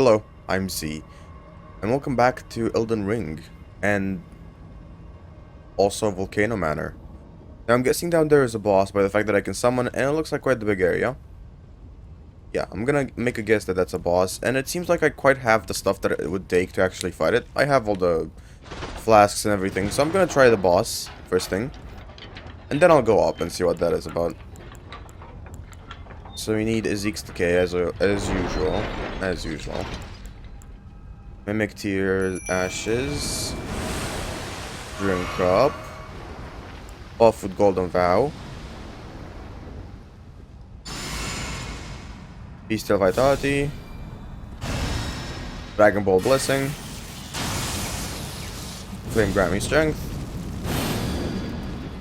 Hello, I'm Z, and welcome back to Elden Ring, and also Volcano Manor. Now I'm guessing down there is a boss by the fact that I can summon, and it looks like quite the big area. Yeah, I'm gonna make a guess that that's a boss, and it seems like I quite have the stuff that it would take to actually fight it. I have all the flasks and everything, so I'm gonna try the boss first thing, and then I'll go up and see what that is about. So we need Ezek's Decay as usual. Mimic Tear Ashes. Drink Up. Off with Golden Vow. Bestial Vitality. Dragon Ball Blessing. Flame Grant Me Strength.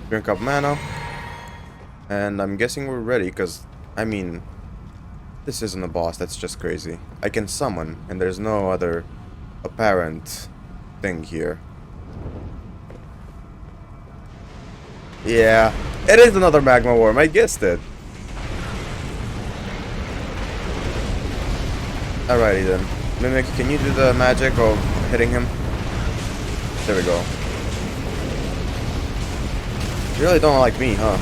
Drink Up Mana. And I'm guessing we're ready because, I mean, this isn't a boss, that's just crazy. I can summon, and there's no other apparent thing here. Yeah, it is another magma worm, I guessed it. Alrighty then. Mimic, can you do the magic of hitting him? There we go. You really don't like me, huh?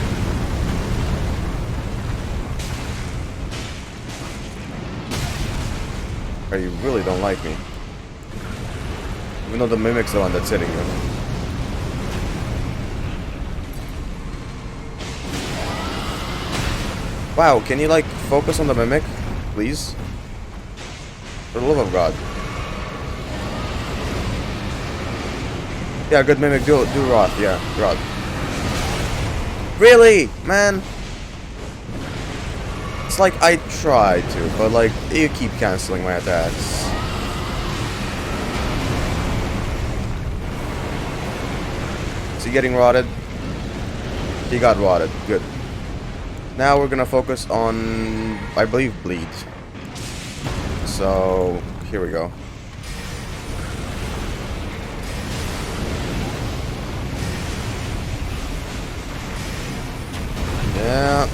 Or you really don't like me. Even though the Mimic's the one that's hitting you. Wow, can you like focus on the Mimic? Please? For the love of God. Yeah, good Mimic, do Roth, yeah, Roth. Really? Man? It's like I try to, but like, you keep canceling my attacks. Is he getting rotted? He got rotted. Good. Now we're gonna focus on, I believe, bleed. So, here we go. Yeah.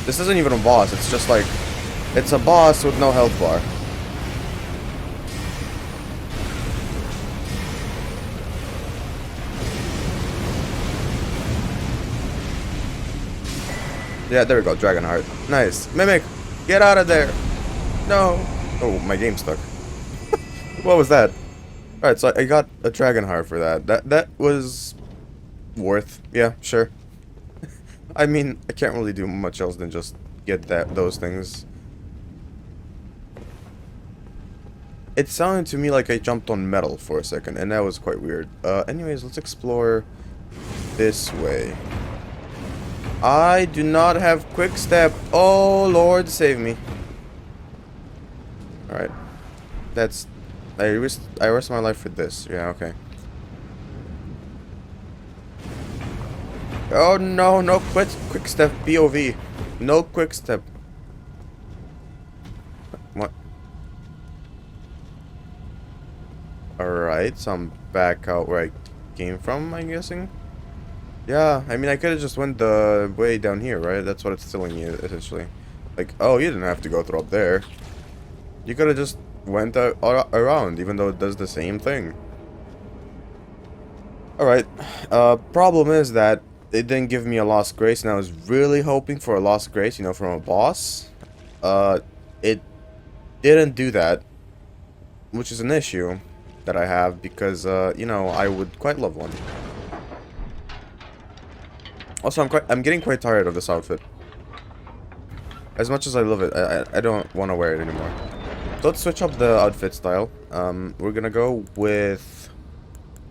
This isn't even a boss, it's just like, it's a boss with no health bar. Yeah, there we go, Dragonheart. Nice. Mimic, get out of there. No. Oh, my game's stuck. What was that? Alright, so I got a Dragonheart for that. That was worth. Yeah, sure. I mean, I can't really do much else than just get those things. It sounded to me like I jumped on metal for a second, and that was quite weird. Anyways, let's explore this way. I do not have quick step. Oh, Lord, save me. Alright. That's... I risked my life for this. Yeah, okay. Oh, no, no quick step. POV. No quick step. What? Alright, so I'm back out where I came from, I'm guessing. Yeah, I mean, I could have just went the way down here, right? That's what it's telling you, essentially. Like, oh, you didn't have to go through up there. You could have just went around, even though it does the same thing. Alright, problem is that it didn't give me a Lost Grace, and I was really hoping for a Lost Grace, you know, from a boss. It didn't do that, which is an issue that I have, because, you know, I would quite love one. Also, I'm getting quite tired of this outfit. As much as I love it, I don't want to wear it anymore. So let's switch up the outfit style. We're gonna go with...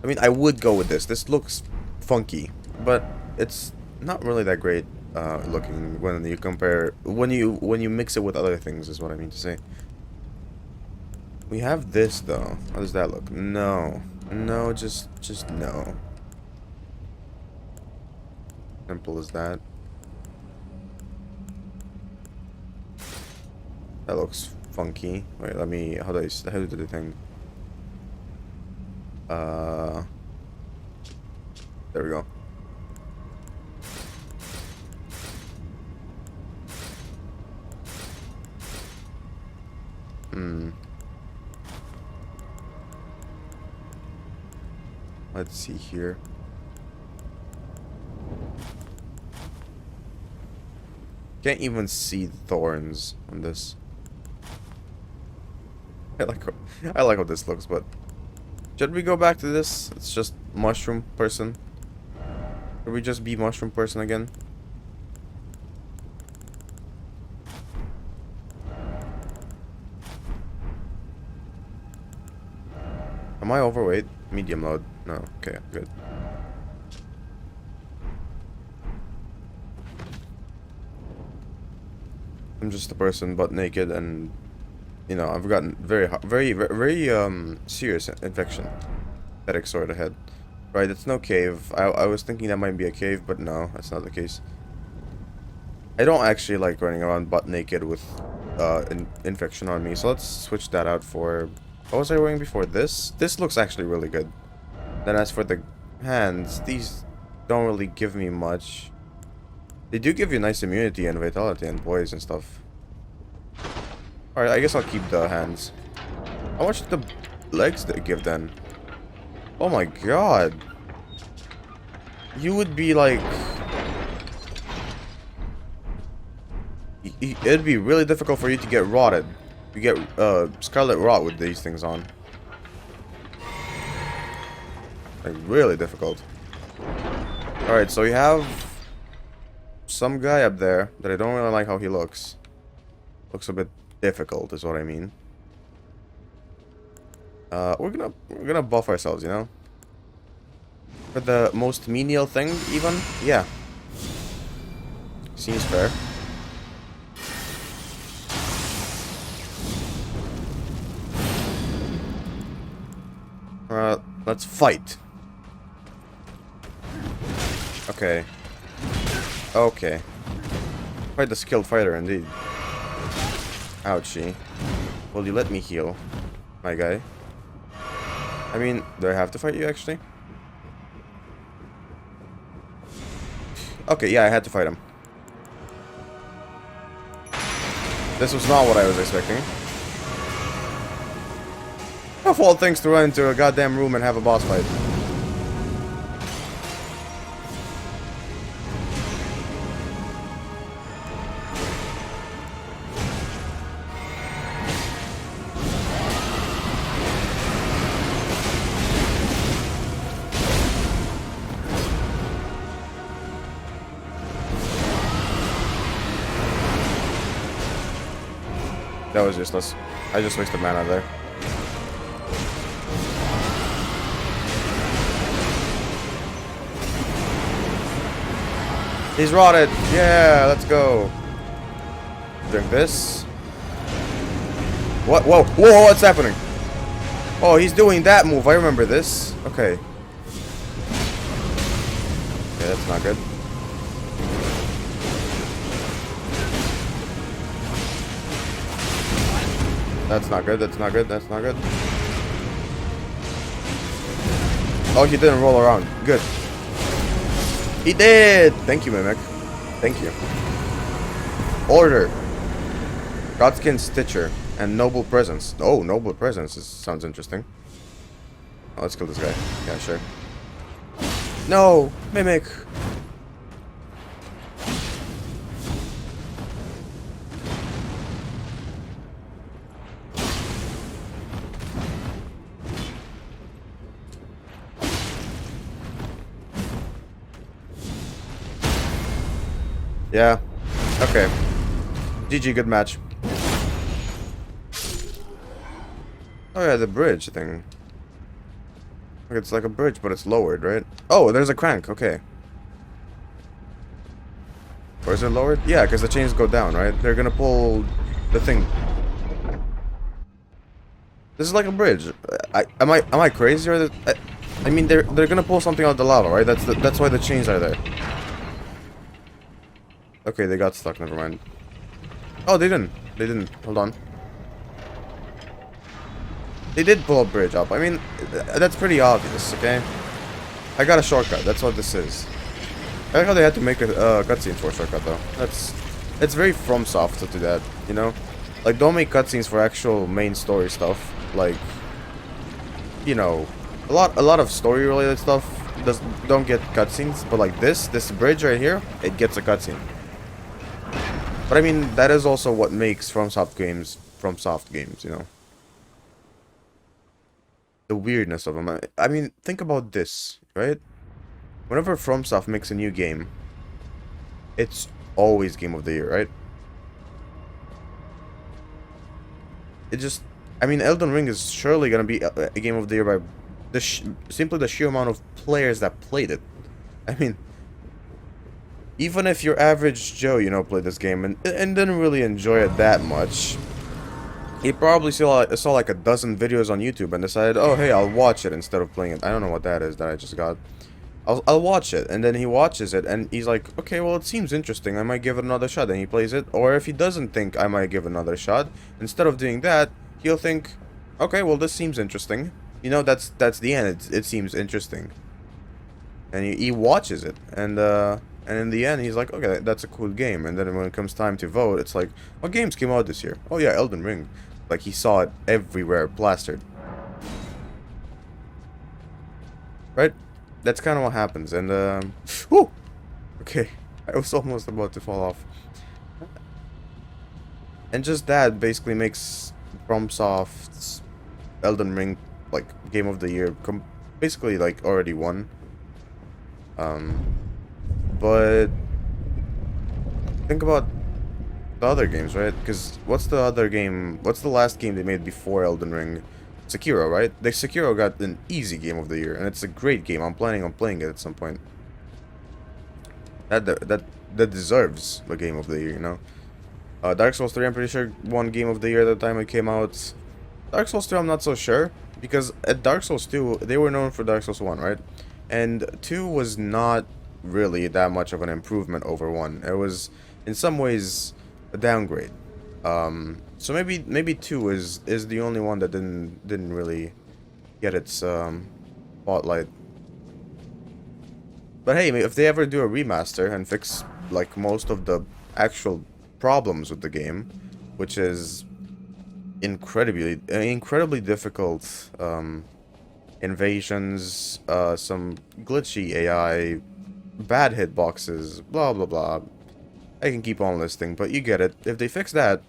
I mean, I would go with this. This looks funky, but it's not really that great looking when you compare... When you mix it with other things, is what I mean to say. We have this, though. How does that look? No. No, just no. Simple as that. That looks funky. Wait, let me. How do the thing? There we go. Let's see here. Can't even see thorns on this. I like how this looks, but should we go back to this? It's just mushroom person. Should we just be mushroom person again? Am I overweight? Medium load. No. Okay, good. I'm just a person, butt naked, and you know I've gotten very serious infection. Headache sort of head. Right, it's no cave. I was thinking that might be a cave, but no, that's not the case. I don't actually like running around butt naked with infection on me, so let's switch that out for... What was I wearing before this? This looks actually really good. Then as for the hands, these don't really give me much. They do give you nice immunity and vitality and poise and stuff. Alright, I guess I'll keep the hands. How much did the legs give then? Oh my god. You would be like... It'd be really difficult for you to get rotted. You get scarlet rot with these things on. Like, really difficult. Alright, so we have some guy up there that I don't really like how he looks. Looks a bit difficult, is what I mean. We're gonna buff ourselves, you know? For the most menial thing, even? Yeah. Seems fair. Let's fight. Okay. Okay. Quite the skilled fighter, indeed. Ouchie. Will you let me heal, my guy? I mean, do I have to fight you, actually? Okay, yeah, I had to fight him. This was not what I was expecting. Of all things to run into a goddamn room and have a boss fight. That was useless. I just wasted mana there. He's rotted. Yeah, let's go. Drink this. What? Whoa, whoa, what's happening? Oh, he's doing that move. I remember this. Okay. Yeah, that's not good. That's not good. That's not good. That's not good. Oh, he didn't roll around. Good. He did! Thank you, Mimic. Thank you. Order. Godskin Stitcher. And Noble Presence. Oh, Noble Presence. This sounds interesting. Oh, let's kill this guy. Yeah, sure. No! Mimic! Yeah. Okay. GG, good match. Oh yeah, the bridge thing. It's like a bridge, but it's lowered, right? Oh, there's a crank. Okay. Or is it lowered? Yeah, because the chains go down, right? They're gonna pull the thing. This is like a bridge. Am I crazy, or I mean they're gonna pull something out of the lava, right? That's why the chains are there. Okay, they got stuck, never mind. Oh, they didn't. They didn't. Hold on. They did pull a bridge up. I mean, that's pretty obvious, okay? I got a shortcut. That's what this is. I like how they had to make a cutscene for a shortcut, though. It's very FromSoft to do that, you know? Like, don't make cutscenes for actual main story stuff. Like, you know, a lot of story related stuff don't get cutscenes, but like this bridge right here, it gets a cutscene. But I mean, that is also what makes FromSoft games, you know. The weirdness of them. I mean, think about this, right? Whenever FromSoft makes a new game, it's always Game of the Year, right? It just, I mean, Elden Ring is surely gonna be a Game of the Year by simply the sheer amount of players that played it. I mean, even if your average Joe, you know, played this game and didn't really enjoy it that much, he probably saw like a dozen videos on YouTube and decided, oh hey, I'll watch it instead of playing it. I don't know what that is that I just got. I'll watch it, and then he watches it, and he's like, okay, well, it seems interesting, I might give it another shot, and he plays it. Or if he doesn't think I might give it another shot, instead of doing that, he'll think, okay, well, this seems interesting. You know, that's the end. It seems interesting. And he watches it, and in the end, he's like, okay, that's a cool game. And then when it comes time to vote, it's like, what games came out this year? Oh yeah, Elden Ring. Like, he saw it everywhere, plastered. Right? That's kind of what happens, and, whoo! Okay, I was almost about to fall off. And just that basically makes FromSoft's Elden Ring, like, Game of the Year, basically, like, already won. But think about the other games, right? Because what's the other game, what's the last game they made before Elden Ring? Sekiro, right? The Sekiro got an easy Game of the Year, and it's a great game. I'm planning on playing it at some point. That deserves the Game of the Year, you know? Dark Souls 3, I'm pretty sure, won Game of the Year at the time it came out. Dark Souls 2, I'm not so sure, because at Dark Souls 2, they were known for Dark Souls 1, right? And 2 was not really that much of an improvement over 1. It was, in some ways, a downgrade. So maybe 2 is the only one that didn't really get its spotlight. But hey, if they ever do a remaster and fix like most of the actual problems with the game, which is incredibly difficult, invasions, some glitchy AI, bad hitboxes, blah blah blah. I can keep on listing, but you get it. If they fix that,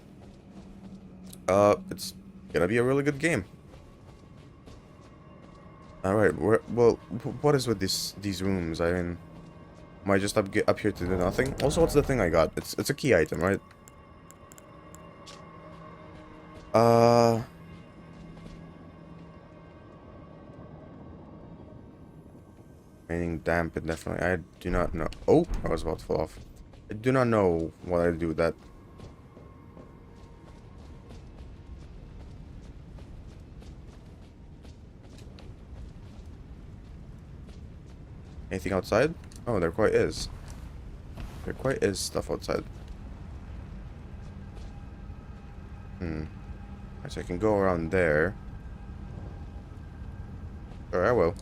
it's gonna be a really good game. All right, well, what is with these rooms? I mean, am I just up here to do nothing? Also, what's the thing I got? It's a key item, right? Raining damp indefinitely. I do not know. Oh, I was about to fall off. I do not know what I do with that. Anything outside? Oh, there quite is. There quite is stuff outside. So I can go around there. Sure, I will.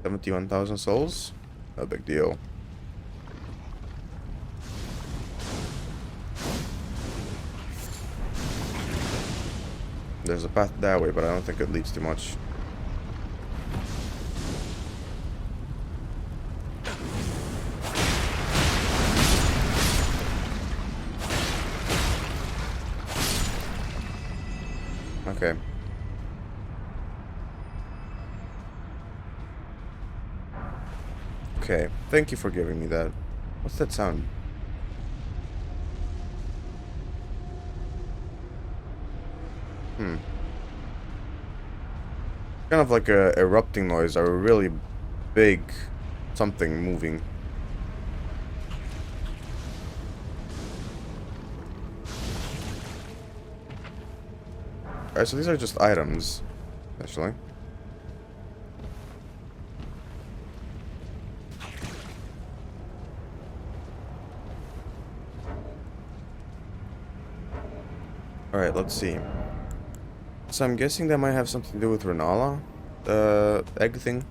71,000 souls? No big deal. There's a path that way, but I don't think it leads to much. Okay. Okay, thank you for giving me that. What's that sound? Kind of like a erupting noise or a really big something moving. Alright, so these are just items, actually. Alright, let's see. So I'm guessing that might have something to do with Renala? The egg thing?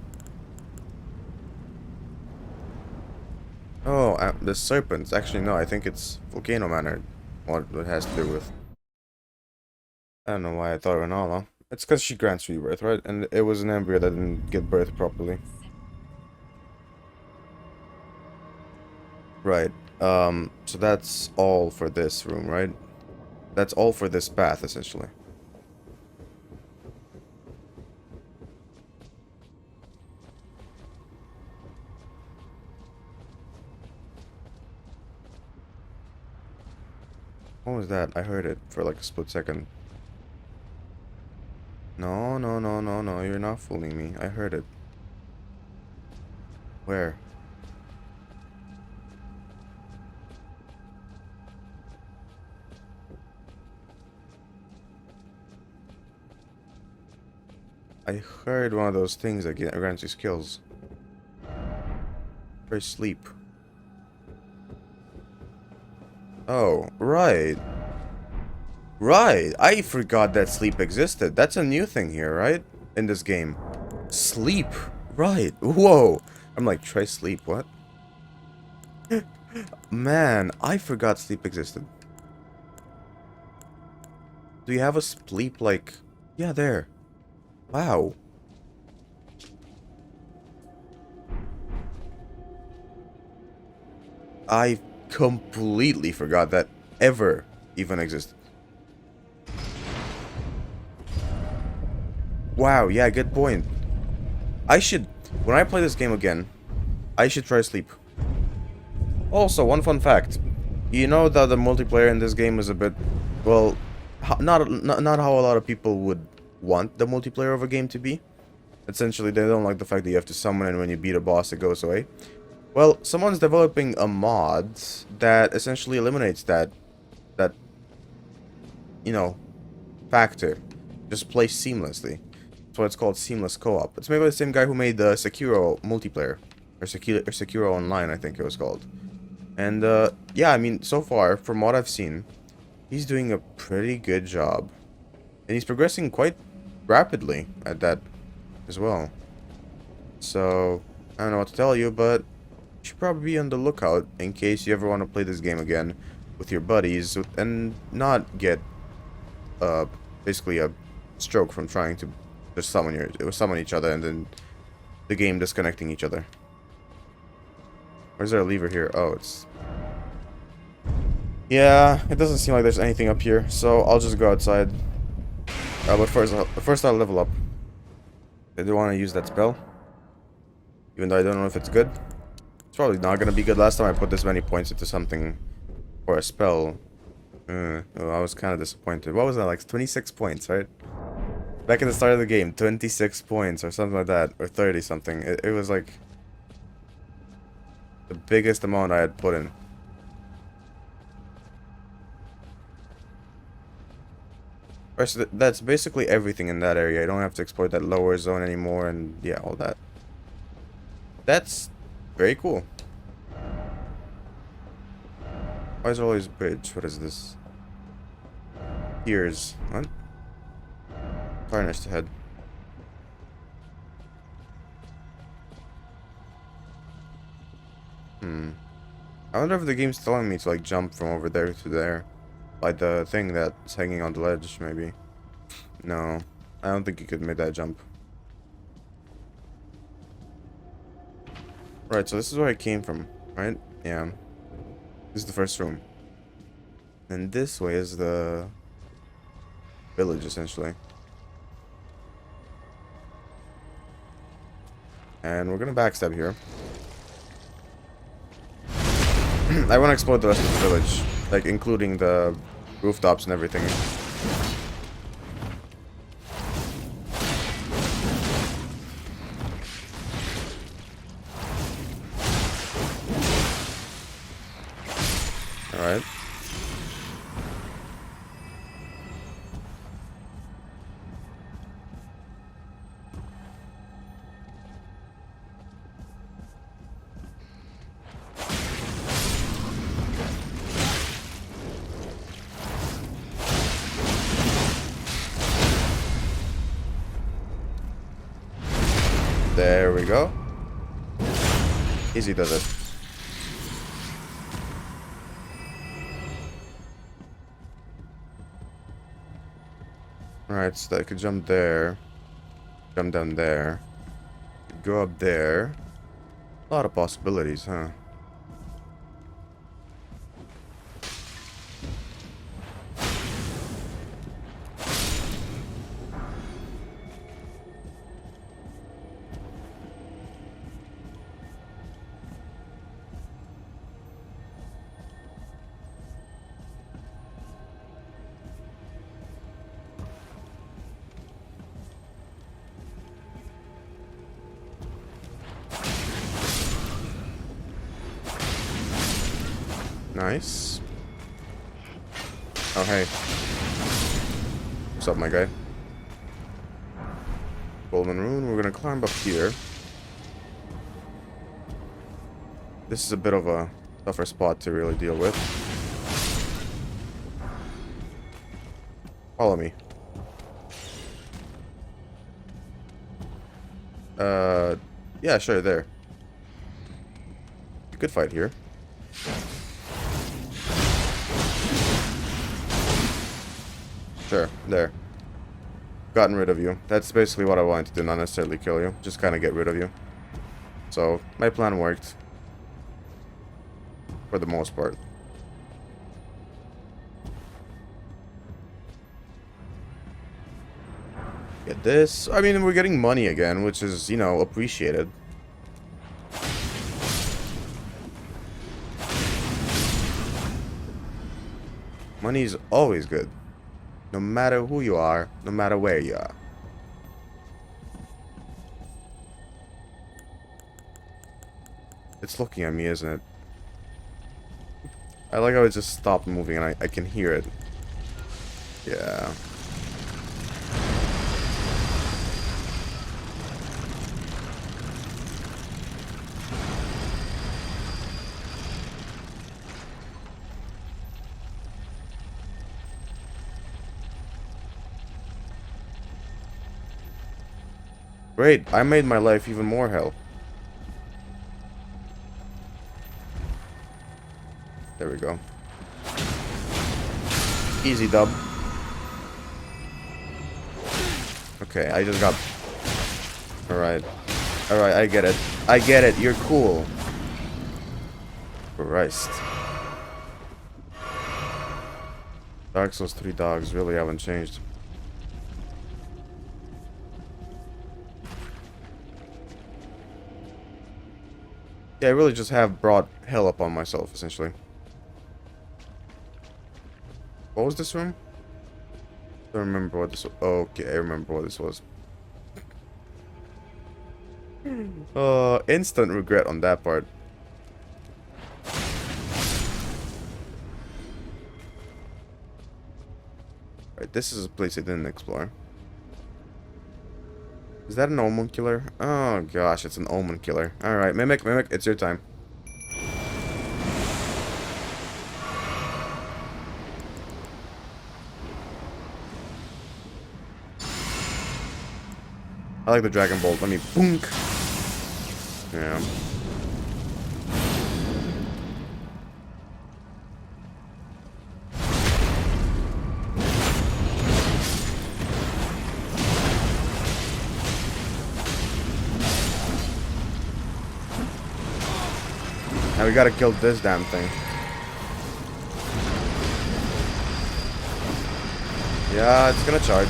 Oh, the serpents. Actually, no, I think it's Volcano Manor. What it has to do with. I don't know why I thought Renala. It's because she grants rebirth, right? And it was an embryo that didn't get birth properly. Right. So that's all for this room, right? That's all for this path, essentially. What was that? I heard it for like a split second. No, no, no, no, no, you're not fooling me. I heard it. Where? I heard one of those things that grants you skills. For sleep. Oh, right. Right. I forgot that sleep existed. That's a new thing here, right? In this game. Sleep. Right. Whoa. I'm like, try sleep. What? Man, I forgot sleep existed. Do you have a sleep like... Yeah, there. Wow. I completely forgot that ever even existed. Wow, yeah, good point. I should... When I play this game again, I should try sleep. Also, one fun fact. You know that the multiplayer in this game is a bit... Well, not how a lot of people would want the multiplayer of a game to be. Essentially, they don't like the fact that you have to summon and when you beat a boss, it goes away. Well, someone's developing a mod that essentially eliminates that, you know, factor. Just play seamlessly. That's why it's called Seamless Co-op. It's made by the same guy who made the Sekiro multiplayer. Or Sekiro Online, I think it was called. And, yeah, I mean, so far, from what I've seen, he's doing a pretty good job. And he's progressing quite rapidly at that as well. So, I don't know what to tell you, but you should probably be on the lookout in case you ever want to play this game again with your buddies and not get, basically a stroke from trying to just summon each other and then the game disconnecting each other. Or is there a lever here? Oh, it's... Yeah, it doesn't seem like there's anything up here, so I'll just go outside. But first I'll level up. I do want to use that spell. Even though I don't know if it's good. It's probably not going to be good. Last time I put this many points into something for a spell. I was kind of disappointed. What was that, like 26 points, right? Back at the start of the game, 26 points or something like that. Or 30 something. It was like the biggest amount I had put in. Alright, so that's basically everything in that area. I don't have to explore that lower zone anymore and yeah, all that. That's very cool. Why is there always a bridge? What is this? Ears. What? Tarnished ahead. I wonder if the game's telling me to like jump from over there to there. Like the thing that's hanging on the ledge, maybe. No. I don't think you could make that jump. Right, so this is where I came from, right? Yeah. This is the first room. And this way is the village, essentially. And we're gonna backstab here. I want to explore the rest of the village, like including the rooftops and everything. Alright. There we go. Easy does it. Alright, so I could jump there. Jump down there. Go up there. A lot of possibilities, huh? Nice. Oh, hey. What's up, my guy? Golden Rune. We're gonna climb up here. This is a bit of a tougher spot to really deal with. Follow me. Yeah, sure, there. You could fight here. Sure, there. Gotten rid of you. That's basically what I wanted to do, not necessarily kill you. Just kind of get rid of you. So, my plan worked. For the most part. Get this. I mean, we're getting money again, which is, you know, appreciated. Money's always good. No matter who you are, no matter where you are. It's looking at me, isn't it? I like how it just stopped moving and I can hear it. Yeah. Great, I made my life even more hell. There we go. Easy dub. Okay, I just got... Alright. Alright, I get it. I get it, you're cool. Christ. Dark Souls 3 dogs really haven't changed. Yeah, I really just have brought hell upon myself, essentially. What was this room? I don't remember what this was. Okay, I remember what this was. Instant regret on that part. Right, this is a place I didn't explore. Is that an omen killer? Oh gosh, it's an omen killer. Alright, Mimic, it's your time. I like the Dragon Bolt. Let me boonk. Yeah. Now we gotta kill this damn thing. Yeah, it's gonna charge.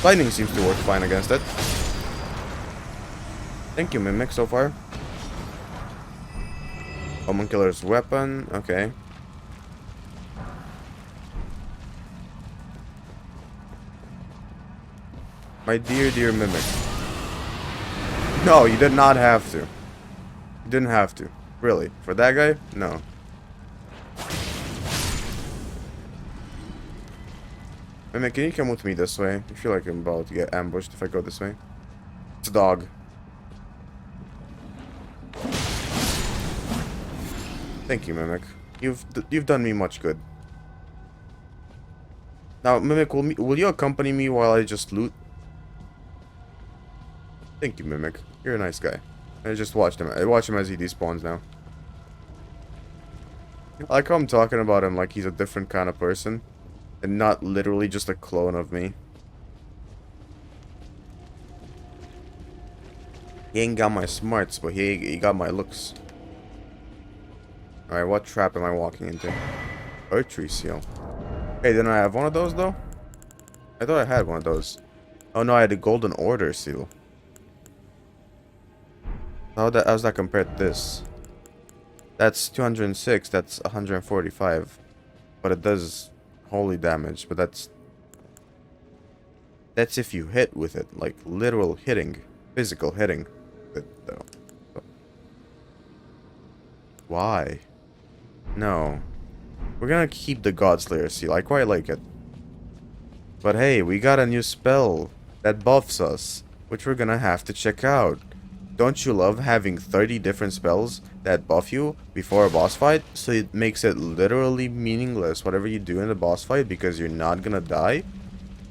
Lightning seems to work fine against it. Thank you, Mimic, so far. Omen Killer's weapon, okay. My dear, dear Mimic. No, you did not have to. You didn't have to. Really. For that guy? No. Mimic, can you come with me this way? I feel like I'm about to get ambushed if I go this way. It's a dog. Thank you, Mimic. You've done me much good. Now, Mimic, will you accompany me while I just loot? Thank you, Mimic. You're a nice guy. I just watched him. I watch him as he despawns now. I like how I'm talking about him like he's a different kind of person. And not literally just a clone of me. He ain't got my smarts, but he got my looks. Alright, what trap am I walking into? Earth tree seal. Hey, didn't I have one of those, though? I thought I had one of those. Oh, no, I had a golden order seal. How's that compared to this? That's 206, that's 145. But it does holy damage, but that's if you hit with it, like literal hitting, physical hitting. Though. Why? No. We're gonna keep the Godslayer seal. I quite like it. But hey, we got a new spell that buffs us, which we're gonna have to check out. Don't you love having 30 different spells that buff you before a boss fight? So it makes it literally meaningless whatever you do in the boss fight because you're not gonna die?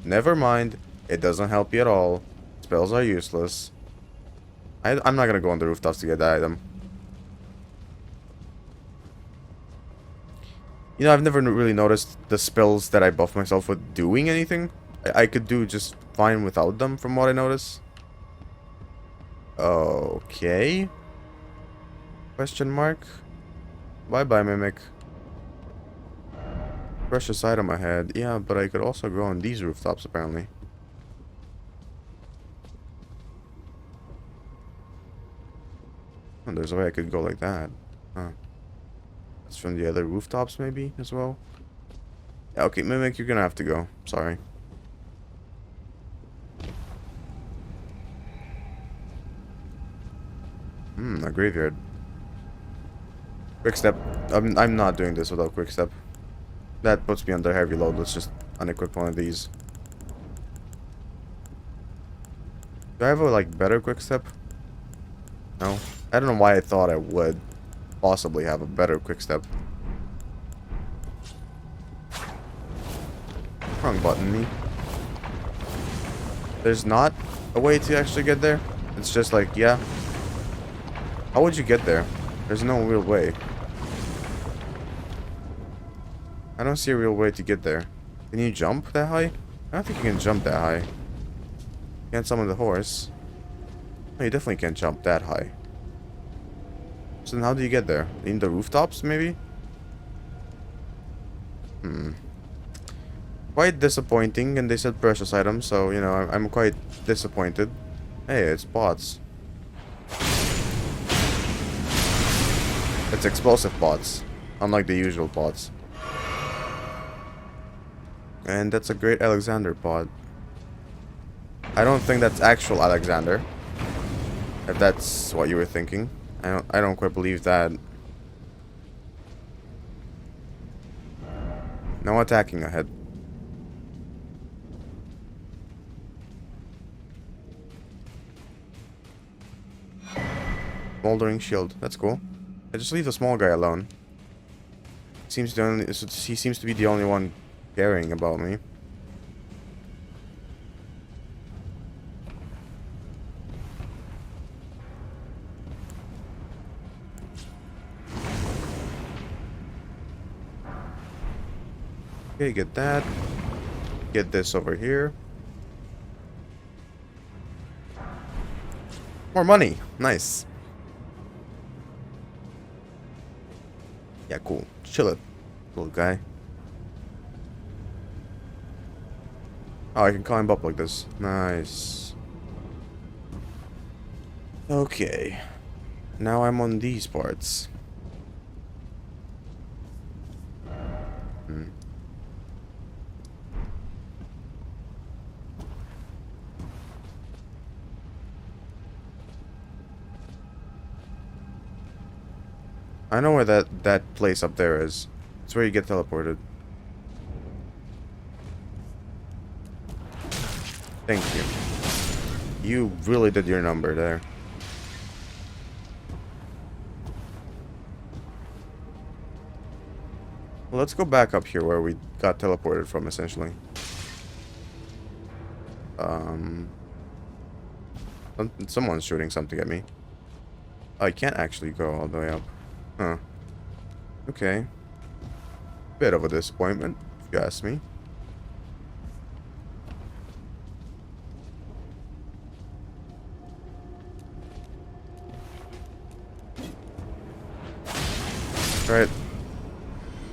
Never mind. It doesn't help you at all. Spells are useless. I'm not gonna go on the rooftops to get that item. You know, I've never really noticed the spells that I buff myself with doing anything. I could do just fine without them from what I notice. Okay. Question mark. Bye-bye, Mimic. Precious item ahead. Yeah, but I could also go on these rooftops, apparently. Oh, there's a way I could go like that. Huh. That's from the other rooftops, maybe, as well? Yeah, okay, Mimic, you're gonna have to go. Sorry. A graveyard. Quick step. I'm not doing this without quick step. That puts me under heavy load. Let's just unequip one of these. Do I have a, like, better quick step? No? I don't know why I thought I would possibly have a better quick step. Wrong button, me. There's not a way to actually get there? It's just like, yeah. How would you get there? There's no real way. I don't see a real way to get there. Can you jump that high? I don't think you can jump that high. Can't summon the horse. No, you definitely can't jump that high. So then how do you get there? In the rooftops, maybe? Quite disappointing, and they said precious items, so, you know, I'm quite disappointed. Hey, it's bots. It's explosive bots, unlike the usual bots. And that's a great Alexander pod. I don't think that's actual Alexander. If that's what you were thinking. I don't quite believe that. No attacking ahead. Smoldering shield. That's cool. I just leave the small guy alone. He seems to be the only one caring about me. Okay, get that. Get this over here. More money. Nice. Yeah, cool. Chill it, little guy. Oh, I can climb up like this. Nice. Okay. Now I'm on these parts. I know where that place up there is. It's where you get teleported. Thank you. You really did your number there. Well, let's go back up here where we got teleported from, essentially. Someone's shooting something at me. Oh, I can't actually go all the way up. Huh. Okay. Bit of a disappointment, if you ask me. Right.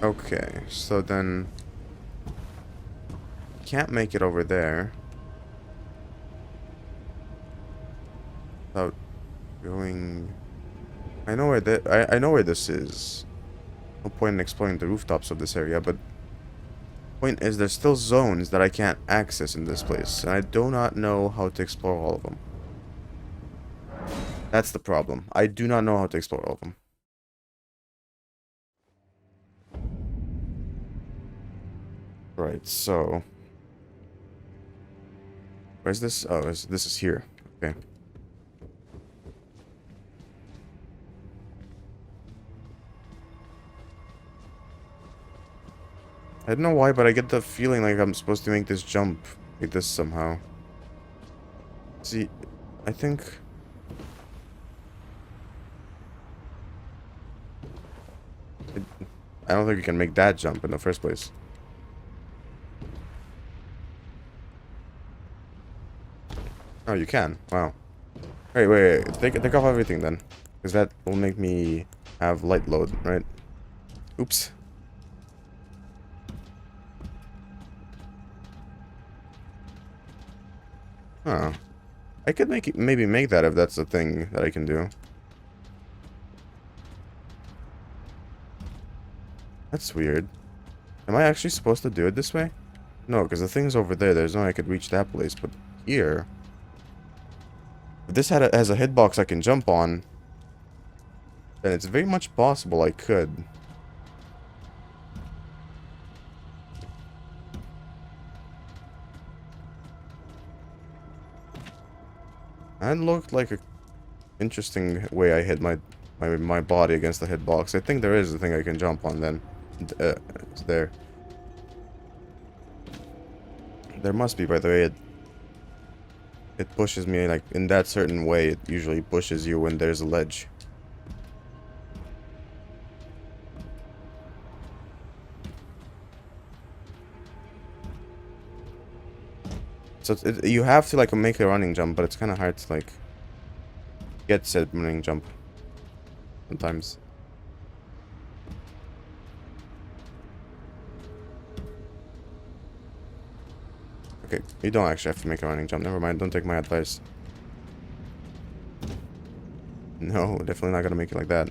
Okay, so then... Can't make it over there. Without going... I know where I know where this is. No point in exploring the rooftops of this area, but... Point is, there's still zones that I can't access in this place, and I do not know how to explore all of them. That's the problem. I do not know how to explore all of them. Right, so... Where's this? Oh, this is here. Okay. I don't know why, but I get the feeling like I'm supposed to make this jump like this somehow. See, I think... I don't think you can make that jump in the first place. Oh, you can. Wow. Wait. Take off everything then. Because that will make me have light load, right? Oops. Huh. I could maybe make that if that's a thing that I can do. That's weird. Am I actually supposed to do it this way? No, because the thing's over there. There's no way I could reach that place. But here... If this has a hitbox I can jump on, then it's very much possible I could. That looked like a interesting way I hit my body against the hitbox. I think there is a thing I can jump on then. It's there. There must be, by the way. It pushes me, like, in that certain way. It usually pushes you when there's a ledge. So you have to, like, make a running jump, but it's kind of hard to, like, get said running jump. Sometimes. Okay, you don't actually have to make a running jump. Never mind, don't take my advice. No, definitely not gonna make it like that.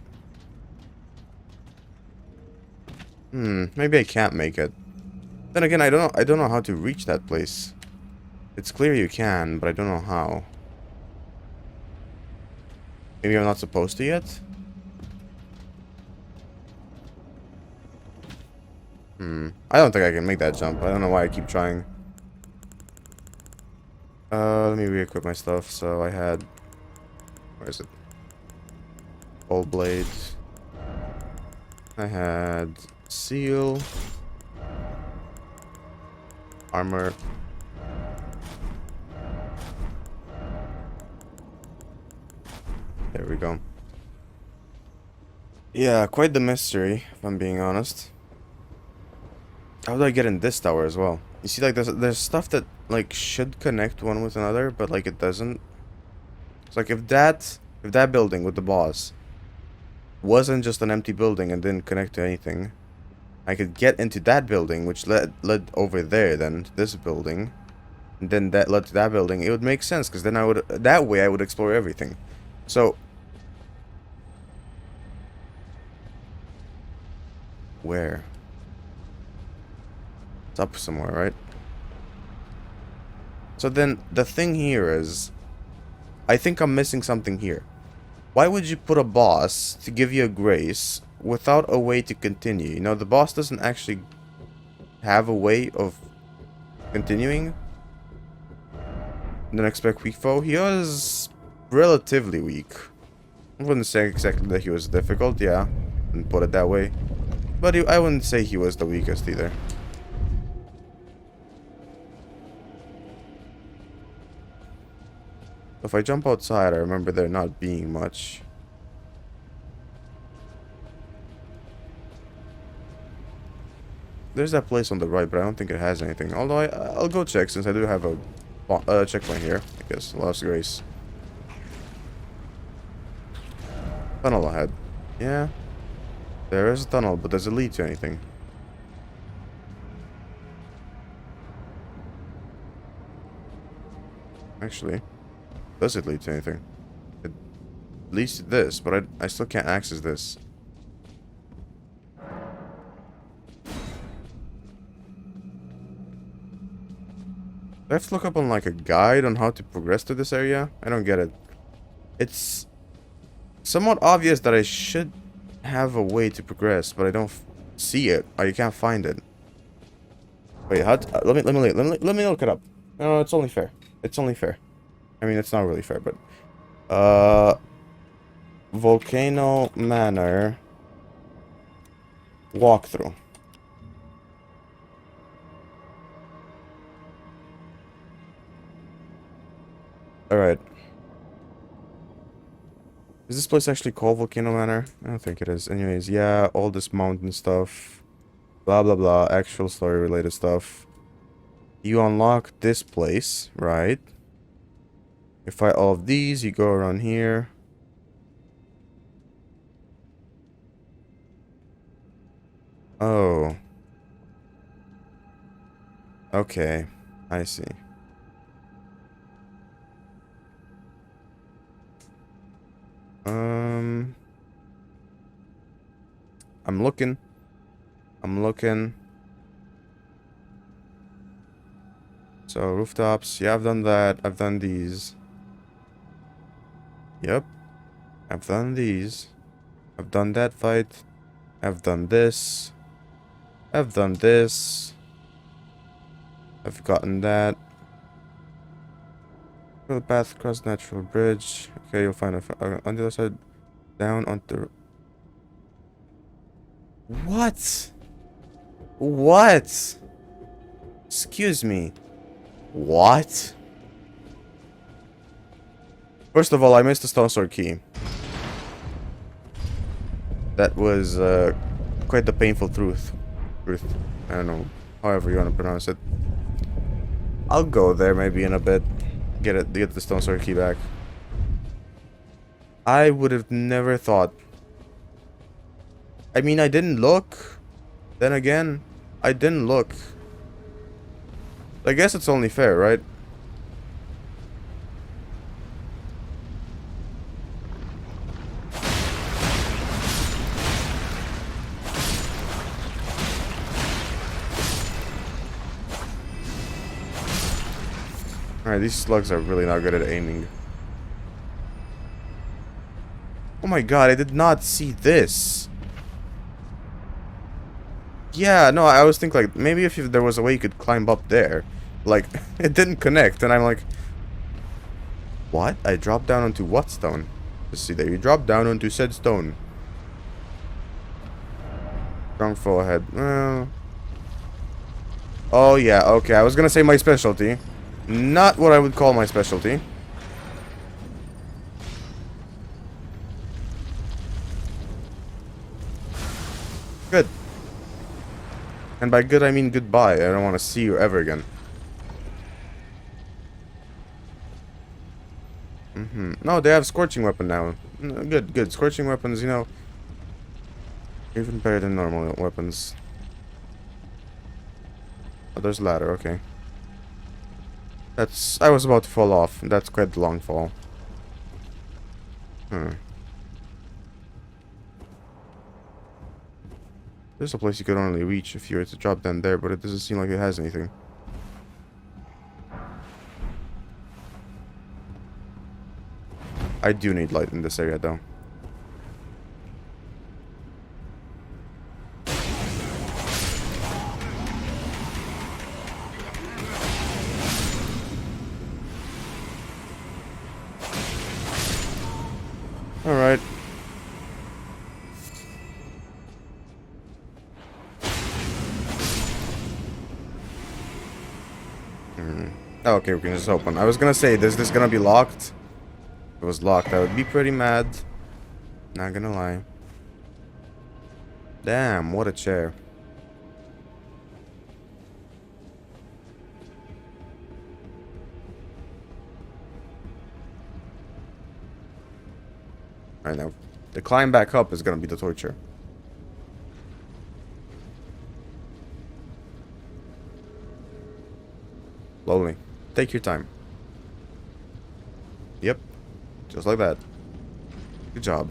Maybe I can't make it. Then again, I don't know how to reach that place. It's clear you can, but I don't know how. Maybe I'm not supposed to yet? I don't think I can make that jump. I don't know why I keep trying. Let me re-equip my stuff. So I had... Where is it? Old blade. I had... Seal. Armor. There we go. Yeah, quite the mystery, if I'm being honest. How do I get in this tower as well? You see, like, there's stuff that, like, should connect one with another, but, like, it doesn't. It's like, if that building with the boss wasn't just an empty building and didn't connect to anything, I could get into that building, which led over there, then, to this building, and then that led to that building. It would make sense, because then that way I would explore everything. So... Where? It's up somewhere, right? So then, the thing here is... I think I'm missing something here. Why would you put a boss to give you a grace without a way to continue? You know, the boss doesn't actually have a way of continuing. Don't expect weak foe. He was relatively weak. I wouldn't say exactly that he was difficult, yeah, and put it that way. But I wouldn't say he was the weakest either. If I jump outside, I remember there not being much. There's that place on the right, but I don't think it has anything. Although I'll go check since I do have a checkpoint here. I guess. Lost Grace. Tunnel ahead. Yeah. There is a tunnel, but does it lead to anything? Actually, does it lead to anything? It leads to this, but I still can't access this. Do I have to look up on like a guide on how to progress to this area? I don't get it. It's somewhat obvious that I should have a way to progress, but I don't see it. Or you can't find it. Wait, how? Let me look it up. No, it's only fair. It's only fair. I mean, it's not really fair, but Volcano Manor walkthrough. Alright. Is this place actually called Volcano Manor? I don't think it is. Anyways, yeah, all this mountain stuff. Blah, blah, blah. Actual story related stuff. You unlock this place, right? You fight all of these. You go around here. Oh. Okay. I see. I'm looking. I'm looking. So, rooftops. Yeah, I've done that. I've done these. Yep. I've done these. I've done that fight. I've done this. I've done this. I've gotten that. Go the path across natural bridge. Okay, you'll find on the other side. Down on the... What? What? Excuse me. What? First of all, I missed the Stone Sword key. That was quite the painful truth. I don't know. However you want to pronounce it. I'll go there maybe in a bit. Get the Stone Sword key back. I would have never thought. I mean, I didn't look. Then again, I didn't look. I guess it's only fair, right? Alright, these slugs are really not good at aiming. Oh my god, I did not see this. Yeah, no, I was thinking like, maybe if there was a way you could climb up there. Like, it didn't connect, and I'm like... What? I dropped down onto what stone? Let's see there, you dropped down onto said stone. Strong foe ahead. Oh yeah, okay, I was gonna say my specialty. Not what I would call my specialty. Good. And by good, I mean goodbye. I don't want to see you ever again. No, they have Scorching Weapon now. Good, good. Scorching Weapons, you know, even better than normal weapons. Oh, there's a ladder, okay. That's... I was about to fall off. That's quite the long fall. There's a place you could only reach if you were to drop down there, but it doesn't seem like it has anything. I do need light in this area, though. Alright. Oh, okay, we can just open. I was gonna say, is this gonna be locked? If it was locked, I would be pretty mad. Not gonna lie. Damn, what a chair. Alright, now, the climb back up is gonna be the torture. Slowly. Take your time. Yep. Just like that. Good job.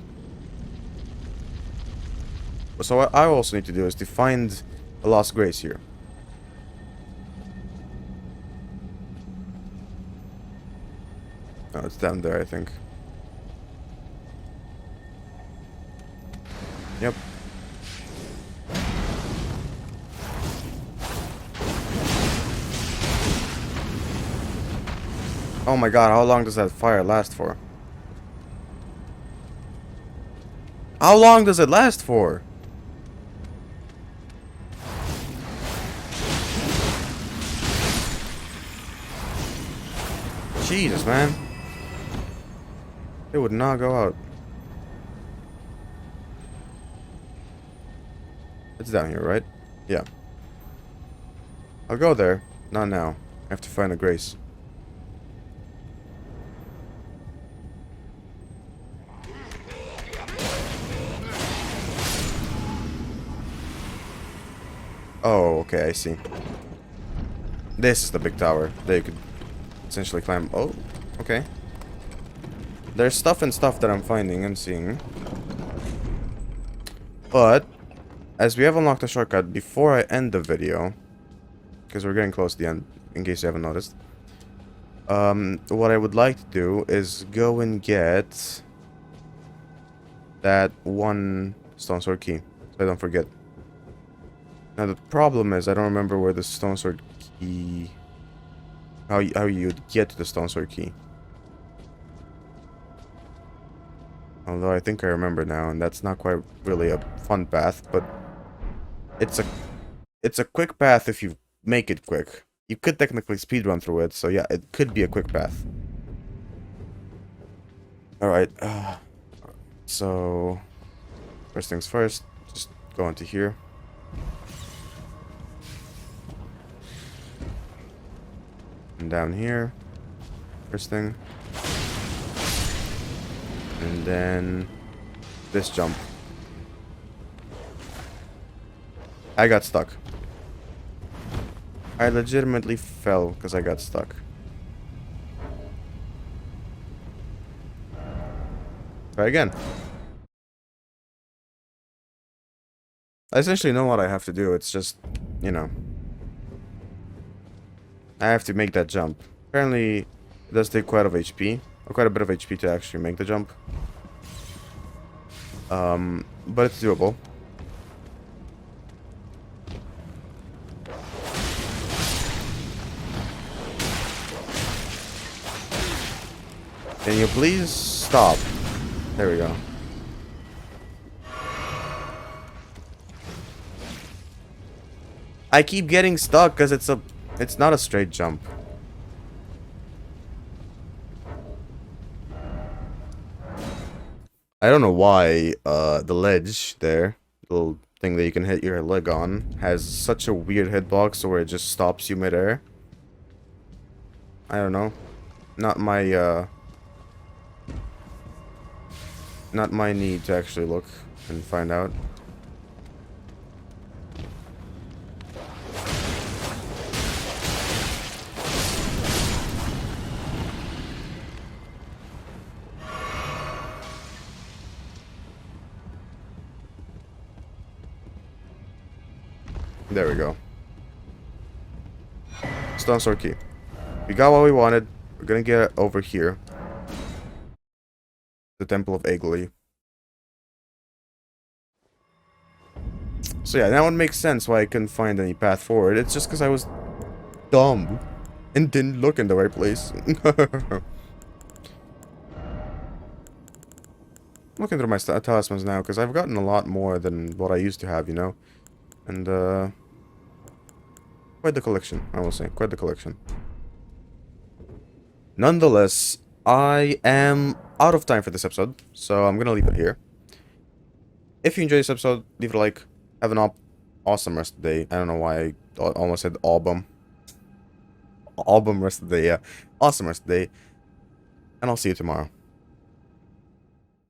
So what I also need to do is to find a lost grace here. Oh, it's down there, I think. Yep. Oh my god, how long does that fire last for? How long does it last for? Jesus, man. It would not go out. It's down here, right? Yeah. I'll go there. Not now. I have to find a grace. Oh, okay, I see. This is the big tower that you could essentially climb. Oh, okay. There's stuff and stuff that I'm finding and seeing. But, as we have unlocked a shortcut, before I end the video, because we're getting close to the end, in case you haven't noticed, what I would like to do is go and get that one stone sword key, so I don't forget. Now the problem is I don't remember where the stone sword key, how you'd get to the stone sword key. Although I think I remember now, and that's not quite really a fun path, but it's a quick path if you make it quick. You could technically speedrun through it, so yeah, it could be a quick path. Alright, so first things first, just go into here. And down here, first thing. And then this jump. I got stuck. I legitimately fell because I got stuck. Try again. I essentially know what I have to do. It's just, you know, I have to make that jump. Apparently, it does take quite a bit of HP to actually make the jump. But it's doable. Can you please stop? There we go. I keep getting stuck because it's not a straight jump. I don't know why the ledge there, the little thing that you can hit your leg on, has such a weird hitbox where it just stops you midair. I don't know. Not my need to actually look and find out. There we go. Stone sword key. We got what we wanted. We're gonna get over here. The Temple of Egli. So yeah, that one makes sense why I couldn't find any path forward. It's just because I was dumb and didn't look in the right place. Looking through my talismans now because I've gotten a lot more than what I used to have, you know. And quite the collection, I will say. Quite the collection. Nonetheless, I am out of time for this episode, so I'm gonna leave it here. If you enjoyed this episode, leave it a like. Have an awesome rest of the day. I don't know why I almost said album. Album rest of the day, yeah. Awesome rest of the day. And I'll see you tomorrow.